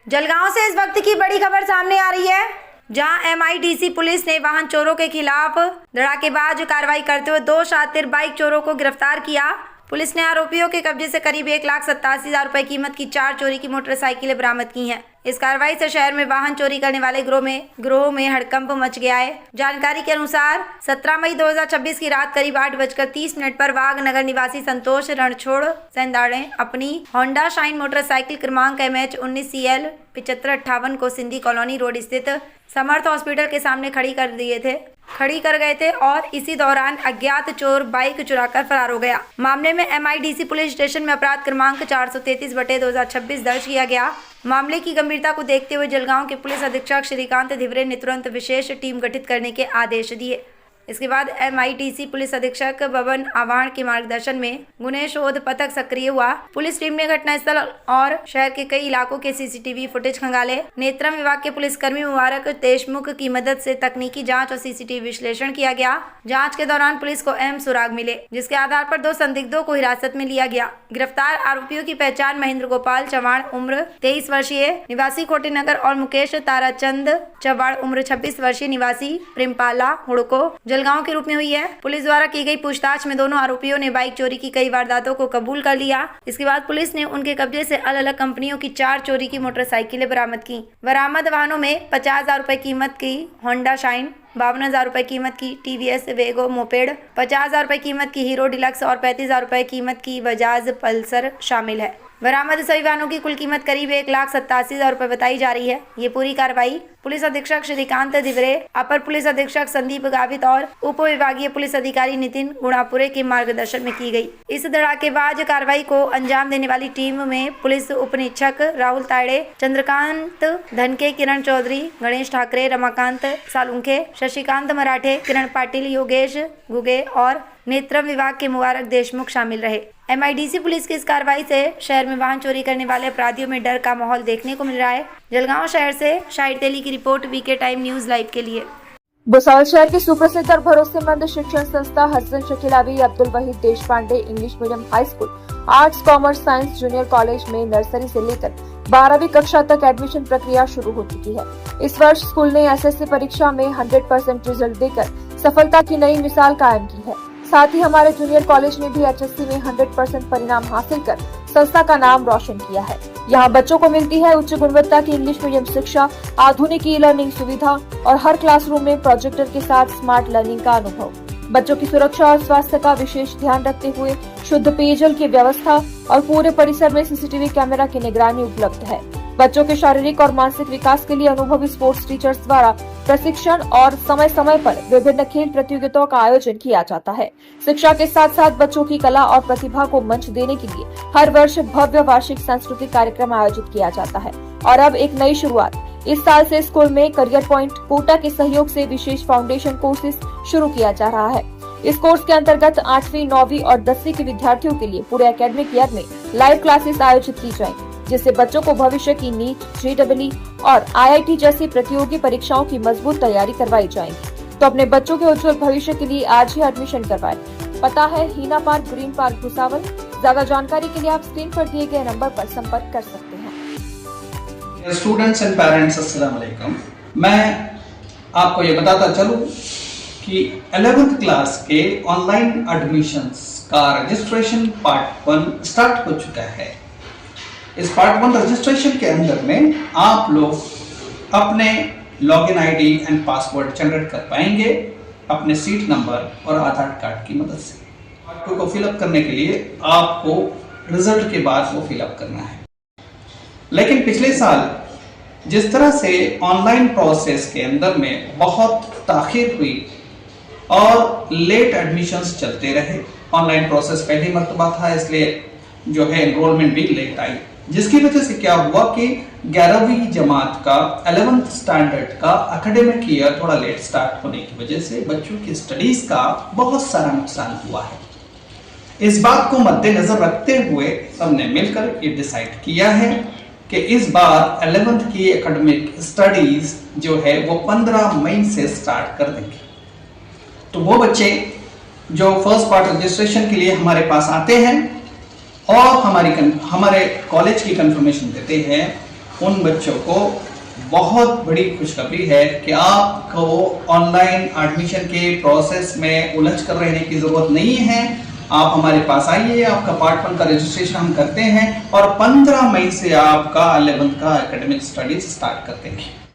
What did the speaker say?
जलगांव से इस वक्त की बड़ी खबर सामने आ रही है, जहां MIDC पुलिस ने वाहन चोरों के खिलाफ धड़ाकेबाज कार्रवाई करते हुए 2 शातिर बाइक चोरों को गिरफ्तार किया। पुलिस ने आरोपियों के कब्जे से करीब 1,87,000 रुपए कीमत की 4 चोरी की मोटरसाइकिलें बरामद की हैं। इस कार्रवाई से शहर में वाहन चोरी करने वाले गिरोह में हड़कंप मच गया है। जानकारी के अनुसार 17 मई 2026 की रात करीब 8:30 पर वाघ नगर निवासी संतोष रणछोड़ सेंदाड़ ने अपनी होंडा शाइन मोटरसाइकिल क्रमांक MH 19CL 7558 को सिंधी कॉलोनी रोड स्थित समर्थ हॉस्पिटल के सामने खड़ी कर गए थे और इसी दौरान अज्ञात चोर बाइक चुराकर फरार हो गया। मामले में MIDC पुलिस स्टेशन में अपराध क्रमांक 433/2026 दर्ज किया गया। मामले की गंभीरता को देखते हुए जलगांव के पुलिस अधीक्षक श्रीकांत धिवरे ने तुरंत विशेष टीम गठित करने के आदेश दिए। इसके बाद MIDC पुलिस अधीक्षक बबन आवाण के मार्गदर्शन में गुन्हे शोध पथक सक्रिय हुआ। पुलिस टीम ने घटनास्थल और शहर के कई इलाकों के CCTV फुटेज खंगाले। नेत्रम विभाग के पुलिसकर्मी मुबारक देशमुख की मदद से तकनीकी जांच और CCTV विश्लेषण किया गया। जांच के दौरान पुलिस को अहम सुराग मिले, जिसके आधार पर 2 संदिग्धों को हिरासत में लिया गया। गिरफ्तार आरोपियों की पहचान महेंद्र गोपाल चौहान उम्र 23 वर्षीय निवासी खोटीनगर और मुकेश ताराचंद चौहान उम्र 26 वर्षीय निवासी प्रेमपाला हुड़को जलगांव के रूप में हुई है। पुलिस द्वारा की गई पूछताछ में दोनों आरोपियों ने बाइक चोरी की कई वारदातों को कबूल कर लिया। इसके बाद पुलिस ने उनके कब्जे से अलग अलग कंपनियों की 4 चोरी की मोटरसाइकिलें बरामद की। बरामद वाहनों में 50,000 रुपए कीमत की होंडा शाइन, 52,000 रुपए कीमत की TVS वेगो मोपेड, 50,000 रुपए कीमत की हीरो डिलक्स और 35,000 रुपए कीमत की बजाज पल्सर शामिल है। बरामद सभी वाहनों की कुल कीमत करीब 1,87,000 रुपए बताई जा रही है। ये पूरी कार्रवाई पुलिस अधीक्षक श्रीकांत धिवरे, अपर पुलिस अधीक्षक संदीप गावित और उप विभागीय पुलिस अधिकारी नितिन गुणापुरे के मार्गदर्शन में की गई। इस धड़ाकेबाज कार्रवाई को अंजाम देने वाली टीम में पुलिस उप निरीक्षक राहुल ताड़े, चंद्रकांत धनके, किरण चौधरी, गणेश ठाकरे, रमाकांत सालुंखे, शशिकांत मराठे, किरण पाटिल, योगेश गुगे और नेत्रम विभाग के मुबारक देशमुख शामिल रहे। MIDC पुलिस की इस कार्रवाई से शहर में वाहन चोरी करने वाले अपराधियों में डर का माहौल देखने को मिल रहा है। जलगांव शहर से शाहिद तेली की report, VK time news live के लिए। भुसावल शहर की सुप्रसिद्ध और भरोसेमंद शिक्षण संस्था हसन शकीलावी Abdul Wahid Deshpande English medium high school, arts, commerce, science junior college में नर्सरी से लेकर 12वीं कक्षा तक एडमिशन प्रक्रिया शुरू हो चुकी है। इस वर्ष स्कूल ने SSC परीक्षा में 100% रिजल्ट देकर सफलता की नई मिसाल कायम की है। साथ ही हमारे जूनियर कॉलेज ने भी HSC में 100% परिणाम हासिल कर संस्था का नाम रोशन किया है। यहाँ बच्चों को मिलती है उच्च गुणवत्ता की इंग्लिश मीडियम शिक्षा, आधुनिक ई-लर्निंग सुविधा और हर क्लासरूम में प्रोजेक्टर के साथ स्मार्ट लर्निंग का अनुभव। बच्चों की सुरक्षा और स्वास्थ्य का विशेष ध्यान रखते हुए शुद्ध पेयजल की व्यवस्था और पूरे परिसर में CCTV कैमरा की निगरानी उपलब्ध है। बच्चों के शारीरिक और मानसिक विकास के लिए अनुभवी स्पोर्ट्स टीचर्स द्वारा प्रशिक्षण और समय समय पर विभिन्न खेल प्रतियोगिताओं का आयोजन किया जाता है। शिक्षा के साथ साथ बच्चों की कला और प्रतिभा को मंच देने के लिए हर वर्ष भव्य वार्षिक सांस्कृतिक कार्यक्रम आयोजित किया जाता है। और अब एक नई शुरुआत, इस साल से स्कूल में करियर पॉइंट कोटा के सहयोग से विशेष फाउंडेशन कोर्सेज शुरू किया जा रहा है। इस कोर्स के अंतर्गत 8वीं, 9वीं और 10वीं के विद्यार्थियों के लिए पूरे एकेडमिक ईयर में लाइव क्लासेस आयोजित की जाएंगी, जिससे बच्चों को भविष्य की नीट, JEE और IIT जैसी प्रतियोगी परीक्षाओं की मजबूत तैयारी करवाई जाएगी। तो अपने बच्चों के उज्जवल भविष्य के लिए आज ही एडमिशन करवाएं। पता है हीना पार्क, ग्रीन पार्क, भुसावल। ज्यादा जानकारी के लिए आप स्क्रीन पर दिए गए नंबर पर संपर्क कर सकते हैं। स्टूडेंट्स एंड पेरेंट्स, अस्सलाम वालेकुम। मैं आपको ये बताता चलूं कि 11th क्लास के ऑनलाइन एडमिशंस का रजिस्ट्रेशन पार्ट 1 स्टार्ट हो चुका है। इस पार्ट 1 रजिस्ट्रेशन के अंदर में आप लोग अपने login ID and password generate कर पाएंगे अपने सीट नंबर और आधार कार्ड की मदद से। पार्ट 2 को फिलअप करने के लिए आपको रिजल्ट के बाद वो फिलअप करना है। लेकिन पिछले साल जिस तरह से ऑनलाइन प्रोसेस के अंदर में बहुत ताखीर हुई और लेट एडमिशंस चलते रहे, ऑनलाइन प्रोसेस पहली मर्तबा था, इसलिए जो है एनरोलमेंट भी लेट आई, जिसकी वजह से क्या हुआ कि 11वीं जमात का 11th स्टैंडर्ड का एकेडमिक ईयर थोड़ा लेट स्टार्ट होने की वजह से बच्चों की स्टडीज का बहुत सारा नुकसान हुआ है। इस बात को मद्देनजर रखते हुए सबने मिलकर ये डिसाइड किया है कि इस बार 11th की एकेडमिक स्टडीज जो है वो 15 मई से स्टार्ट कर देंगे। तो वो बच्चे जो फर्स्ट पार्ट रजिस्ट्रेशन के लिए हमारे पास आते हैं और हमारे कॉलेज की कंफर्मेशन देते हैं उन बच्चों को बहुत बड़ी खुशखबरी है कि आपको ऑनलाइन एडमिशन के प्रोसेस में उलझ कर रहने की ज़रूरत नहीं है। आप हमारे पास आइए, आपका पार्ट 1 का रजिस्ट्रेशन हम करते हैं और 15 मई से आपका 11th का एकेडमिक स्टडीज स्टार्ट करते हैं।